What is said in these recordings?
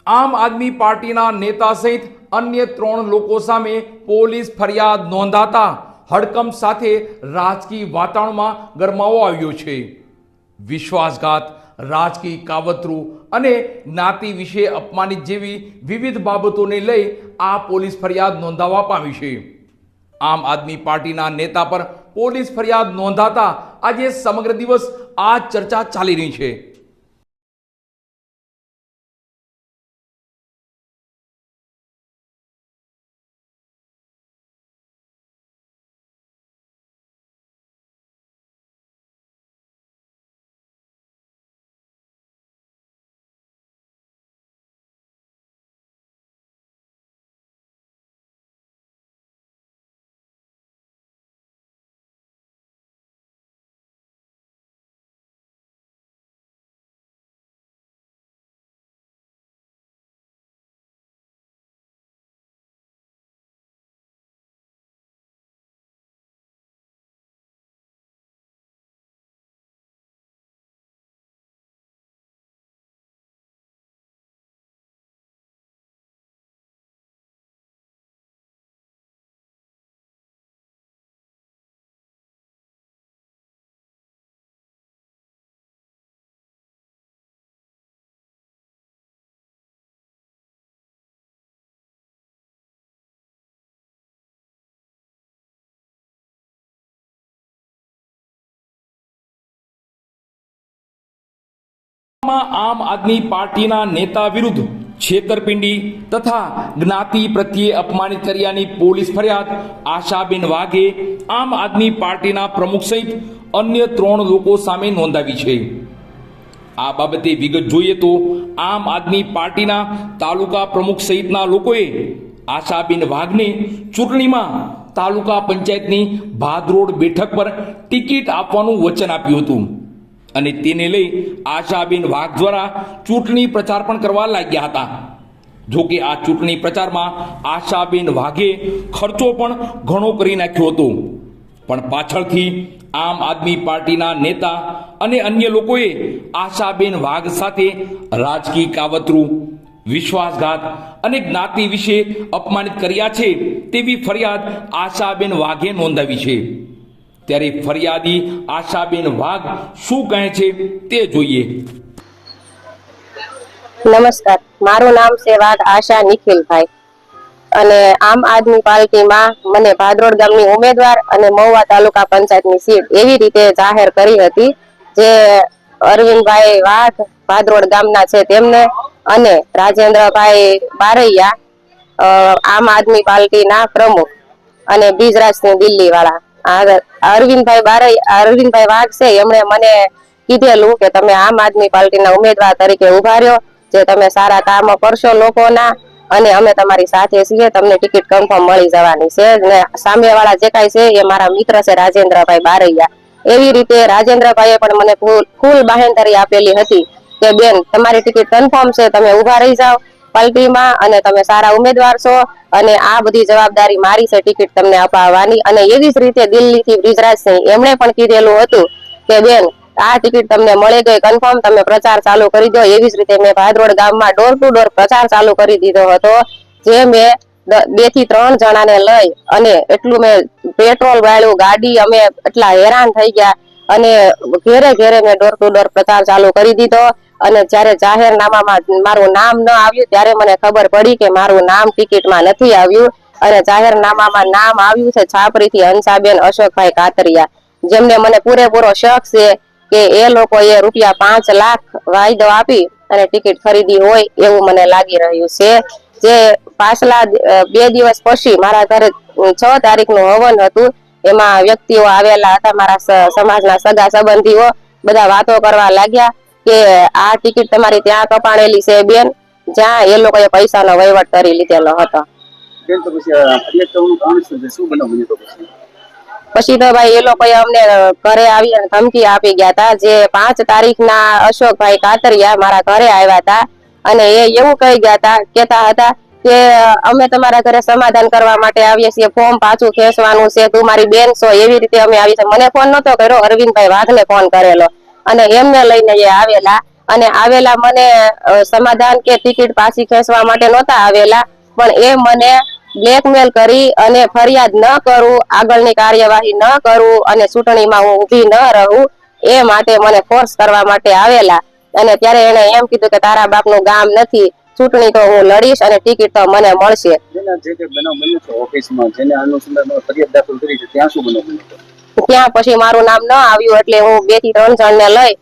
આમ આદમી પાર્ટીના નેતા સહિત અન્ય 3 લોકો સામે પોલીસ ફરિયાદ નોંધાતા હડકંપ સાથે રાજકીય વાતાવરણમાં ગરમાવો આવ્યો છે। વિશ્વાસઘાત, રાજકીય કાવતરું અને જ્ઞાતિ વિશે અપમાનિત જેવી વિવિધ બાબતોને લઈ આ પોલીસ ફરિયાદ નોંધાવા પામી છે। આમ આદમી પાર્ટીના નેતા પર પોલીસ ફરિયાદ નોંધાતા આજે સમગ્ર દિવસ આ ચર્ચા ચાલી રહી છે। આમ આદમી પાર્ટીના નેતા વિરુદ્ધ છેતરપિંડી તથા જ્ઞાતિ પ્રત્યે અપમાનિત કર્યાની પોલીસ ફરિયાદ આશાબેન વાઘે આમ આદમી પાર્ટીના પ્રમુખ સહિત અન્ય 3 લોકો સામે નોંધાવી છે। આ બાબતે વિગત જોઈએ તો આમ આદમી પાર્ટીના તાલુકા પ્રમુખ સહિતના લોકોએ આશાબેન વાઘને ચૂંટણીમાં તાલુકા પંચાયતની ભાદરોડ બેઠક પર ટિકિટ આપવાનું વચન આપ્યું હતું અને તેને લઈ આશાબેન વાઘ દ્વારા ચૂંટણી પ્રચાર પણ કરવા લાગ્યા હતા। જોકે આ ચૂંટણી પ્રચારમાં આશાબેન વાઘે ખર્ચો પણ ઘણો કરી નાખ્યો હતો, પણ પાછળથી આમ આદમી પાર્ટીના નેતા અને અન્ય લોકોએ આશાબેન વાઘ સાથે રાજકીય કાવતરું, વિશ્વાસઘાત અને જ્ઞાતિ વિશે અપમાનિત કર્યા છે તેવી ફરિયાદ આશાબેન વાઘે નોંધાવી છે। ત્યારે ફરિયાદી આશાબેન વાઘ શું કહે છે તે જોઈએ। નમસ્કાર, મારું નામ છે વાઘ આશા નિખિલભાઈ અને આમ આદમી પાર્ટીમાં મને ભાદરોડ ગામની ઉમેદવાર અને મહુવા તાલુકા પંચાયતની સીટ એવી રીતે જાહેર કરી હતી, જે અરવિંદભાઈ વાઘ ભાદરોડ ગામના છે તેમને અને રાજેન્દ્રભાઈ બારૈયા આમ આદમી પાર્ટીના પ્રમુખ અને બીજરાજસિંહ દિલ્હી વાળા અરવિંદભાઈ વાઘ છે એમણે મને કીધેલું કે તમે આમ આદમી પાર્ટીના ઉમેદવાર તરીકે ઉભા રહ્યો, જે તમે સારા કામો કરશો લોકોના અને અમે તમારી સાથે છીએ, તમને ટિકિટ કન્ફર્મ મળી જવાની છે। ને સામેવાળા જે કાંઈ છે એ મારા મિત્ર છે રાજેન્દ્રભાઈ બારૈયા। એવી રીતે રાજેન્દ્રભાઈએ પણ મને ફૂલ બાહેંધરી આપેલી હતી કે બેન તમારી ટિકિટ કન્ફર્મ છે, તમે ઉભા રહી જાઓ પાર્ટીમાં અને તમે સારા ઉમેદવાર છો અને આ બધી જવાબદારી મારી છે ટિકિટ તમને અપાવવાની। અને એવી જ રીતે દિલ્હીથી બ્રિજરાજસિંહ એમણે પણ કીધેલું હતું કે બેન આ ટિકિટ તમને મળી ગઈ કન્ફર્મ, તમે પ્રચાર ચાલુ કરી દો। એવી જ રીતે મેં ભાદરોડ ગામમાં ડોર ટુ ડોર પ્રચાર ચાલુ કરી દીધો હતો, જે મેં 2 થી 3 જણાને લઈ અને એટલું મેં પેટ્રોલ વાળ્યું ગાડી, અમે એટલા હેરાન થઈ ગયા અને ઘેરે ઘેરે મેં ડોર ટુ ડોર પ્રચાર ચાલુ કરી દીધો। અને જ્યારે જાહેરનામામાં મારું નામ ન આવ્યું ત્યારે મને ખબર પડી કે મારું નામ ટિકિટમાં નથી આવ્યું અને જાહેરનામામાં નામ આવ્યું છે છાપરીથી હંસાબેન અશોકભાઈ કાતરિયા, જેમને મને પૂરેપૂરો શક છે કે એ લોકોએ રૂપિયા 5 લાખ વાયદો આપી અને ટિકિટ ખરીદી હોય એવું મને લાગી રહ્યું છે। જે પાછલા 2 દિવસ પછી મારા ઘરે 6 તારીખનું હવન હતું, એમાં વ્યક્તિઓ આવેલા હતા, મારા સમાજના સગા સંબંધીઓ બધા વાતો કરવા લાગ્યા કે આ ટિકિટ તમારી ત્યાં કપાણેલી છે બેન, જ્યાં એ લોકોએ પૈસાનો વહીવટ કરી લીધેલો હતો। પછી તો ભાઈ એ લોકોએ અમને ઘરે આવી અને ધમકી આપી ગયા હતા। જે 5 તારીખના અશોકભાઈ કાતરિયા મારા ઘરે આવ્યા હતા અને એ એવું કહી કેતા હતા કે અમે તમારા ઘરે સમાધાન કરવા માટે આવીએ છીએ, ફોર્મ પાછું ખેંચવાનું છે, તું મારી બેન છો, એવી રીતે અમે આવી છે। મને ફોન નતો કર્યો, અરવિંદભાઈ વાઘને ફોન કરેલો અને એમને લઈને એ આવેલા અને આવેલા મને સમાધાન કે ટિકિટ પાછી ખેંચવા માટે નહોતા આવેલા, પણ એ મને બ્લેકમેલ કરી અને ફરિયાદ ન કરું, આગળની કાર્યવાહી ન કરું અને ચૂંટણીમાં હું ઊભી ન રહું એ માટે મને ફોર્સ કરવા માટે આવેલા. અને ત્યારે એને એમ કીધું કે તારા બાપનું ગામ નથી, ચૂંટણી તો હું લડીશ અને ટિકિટ તો મને મળશે. ત્યાં પછી મારું નામ ન આવ્યું એટલે હું 2 થી 3 જણને લઈ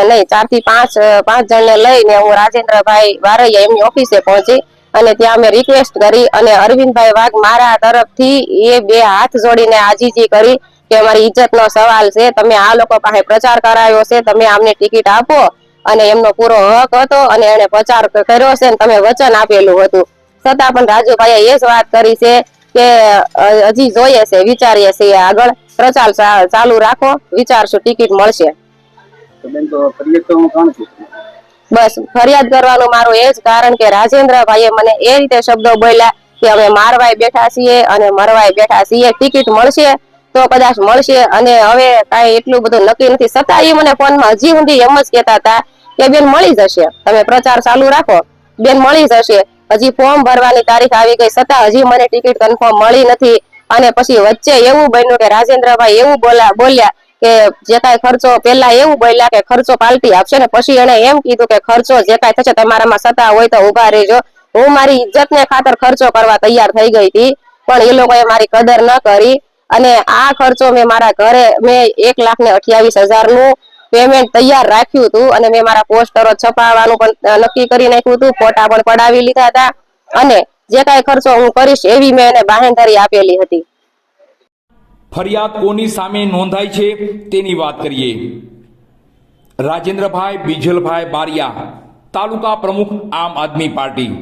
નહીં 4 થી 5 જણને લઈને હું રાજેન્દ્રભાઈ વારૈયા એમની ઓફિસે પહોંચી અને ત્યાં મેં રિક્વેસ્ટ કરી અને અરવિંદભાઈ વાઘ મારા તરફથી એ 2 હાથ જોડીને આજીજી કરી કે અમારી ઇજ્જતનો સવાલ છે, તમે આ લોકો પાસે પ્રચાર કરાયો છે, તમે આમને ટિકિટ આપો અને એમનો પૂરો હક હતો અને એને પ્રચાર કર્યો છે, તમે વચન આપેલું હતું. છતાં પણ રાજુભાઈએ એ જ વાત કરી છે કે હજી જોઈએ છે, વિચારીએ છીએ, આગળ પ્રચાર ચાલુ રાખો, વિચારશું, ટિકિટ મળશે. બસ ફરિયાદ કરવાનું મારું એ જ કારણ કે રાજેન્દ્રભાઈએ મને એ રીતે શબ્દો બોલ્યા કે અમે મારવાય બેઠા છીએ અને મરવાય બેઠા છીએ, ટિકિટ મળશે તો કદાચ મળશે અને હવે કાંઈ એટલું બધું નક્કી નથી. છતાં એ મને ફોનમાં હજી સુધી એમ જ કહેતા હતા કે બેન મળી જશે, તમે પ્રચાર ચાલુ રાખો, બેન મળી જશે. હજી ફોર્મ ભરવાની તારીખ આવી ગઈ છતાં હજી મને ટિકિટ કન્ફર્મ મળી નથી. અને પછી વચ્ચે એવું બન્યું કે રાજેન્દ્રભાઈ એવું બોલ્યા કે જે કાંઈ ખર્ચો, પેલા એવું બોલ્યા કે ખર્ચો પાર્ટી આપશે ને પછી એને એમ કીધું કે ખર્ચો જે કાંઈ થશે તમારામાં સત્તા હોય તો ઉભા રહેજો. હું મારી ઇજ્જતને ખાતર ખર્ચો કરવા તૈયાર થઈ ગઈ હતી, પણ એ લોકોએ મારી કદર ન કરી અને આ ખર્ચો મેં મારા ઘરે મેં 1,28,000 નું પેમેન્ટ તૈયાર રાખ્યું હતું અને મેં મારા પોસ્ટરો છપાવવાનું પણ નક્કી કરી નાખ્યું હતું, ફોટા પણ પડાવી લીધા હતા અને જે કાંઈ ખર્ચો હું કરીશ એવી મેં એને બાહેંધરી આપેલી હતી. ફરિયાદ કોની સામે નોંધાઈ છે તેની વાત કરીએ. રાજેન્દ્રભાઈ બીજલભાઈ બારિયા, તાલુકા પ્રમુખ આમ આદમી પાર્ટી.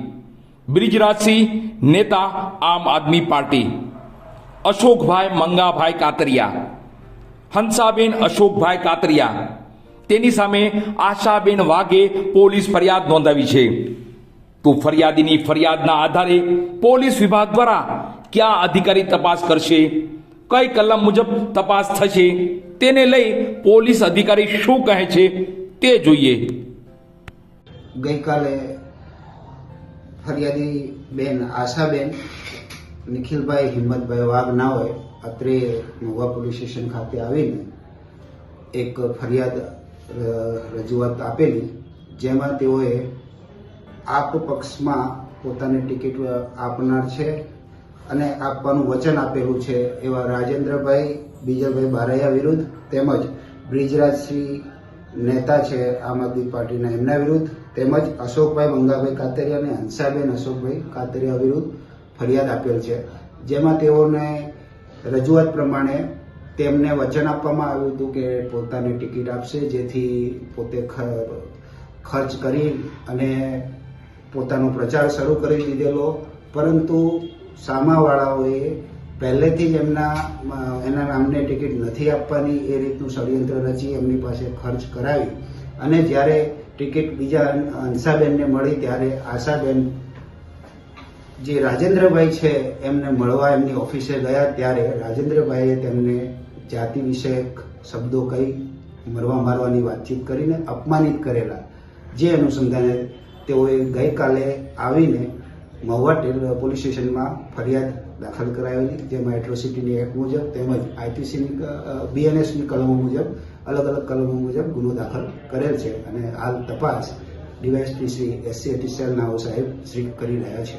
બ્રિજરાજસિંહ, નેતા આમ આદમી પાર્ટી. અશોકભાઈ મંગાભાઈ કાતરિયા, હંસાબેન અશોકભાઈ કાતરિયા. તેની સામે આશાબેન વાઘે પોલીસ ફરિયાદ નોંધાવી છે. તો ફરિયાદીની ફરિયાદના આધારે પોલીસ વિભાગ દ્વારા કયા અધિકારી તપાસ કરશે, કઈ કલમ મુજબ તપાસ થશે, તેને લઈ પોલીસ અધિકારી શું કહે છે તે જોઈએ. ગઈકાલે ફરિયાદી બેન આશાબેન નિખિલભાઈ હિંમતભાઈ વાઘ નાઓએ અત્રે મહુવા પોલીસ સ્ટેશન ખાતે આવીને એક ફરિયાદ રજૂઆત આપેલી, જેમાં તેઓએ આપ પક્ષમાં પોતાની ટિકિટ આપનાર છે અને આપવાનું વચન આપેલું છે એવા રાજેન્દ્રભાઈ બીજલભાઈ બારૈયા વિરુદ્ધ તેમજ બ્રિજરાજસિંહ નેતા છે આમ આદમી પાર્ટીના એમના વિરુદ્ધ તેમજ અશોકભાઈ મંગાભાઈ કાતરિયા અને હંસાબેન અશોકભાઈ કાતરિયા વિરુદ્ધ ફરિયાદ આપેલ છે. જેમાં તેઓને રજૂઆત પ્રમાણે તેમને વચન આપવામાં આવ્યું હતું કે પોતાની ટિકિટ આપશે, જેથી પોતે ખર્ચ કરી અને પોતાનો પ્રચાર શરૂ કરી દીધેલો, પરંતુ સામાવાળાઓએ પહેલેથી જ એના નામને ટિકિટ નથી આપવાની એ રીતનું ષડયંત્ર રચી એમની પાસે ખર્ચ કરાવી અને જ્યારે ટિકિટ બીજા હંસાબેનને મળી ત્યારે આશાબેન જે રાજેન્દ્રભાઈ છે એમને મળવા એમની ઓફિસે ગયા ત્યારે રાજેન્દ્રભાઈએ તેમને જાતિ વિષયક શબ્દો કહી મરવા મારવાની વાતચીત કરીને અપમાનિત કરેલા, જે અનુસંધાને તેઓએ ગઈકાલે આવીને મહુવા પોલીસ સ્ટેશનમાં ફરિયાદ દાખલ કરાવેલી, જેમાં એટ્રોસિટીની એક્ટ મુજબ તેમજ આઈપીસીની બીએનએસની કલમો મુજબ અલગ અલગ કલમો મુજબ ગુનો દાખલ કરેલ છે અને હાલ તપાસ ડીવાયએસપી શ્રી SC સેલ નાઓ સાહેબ શ્રી કરી રહ્યા છે.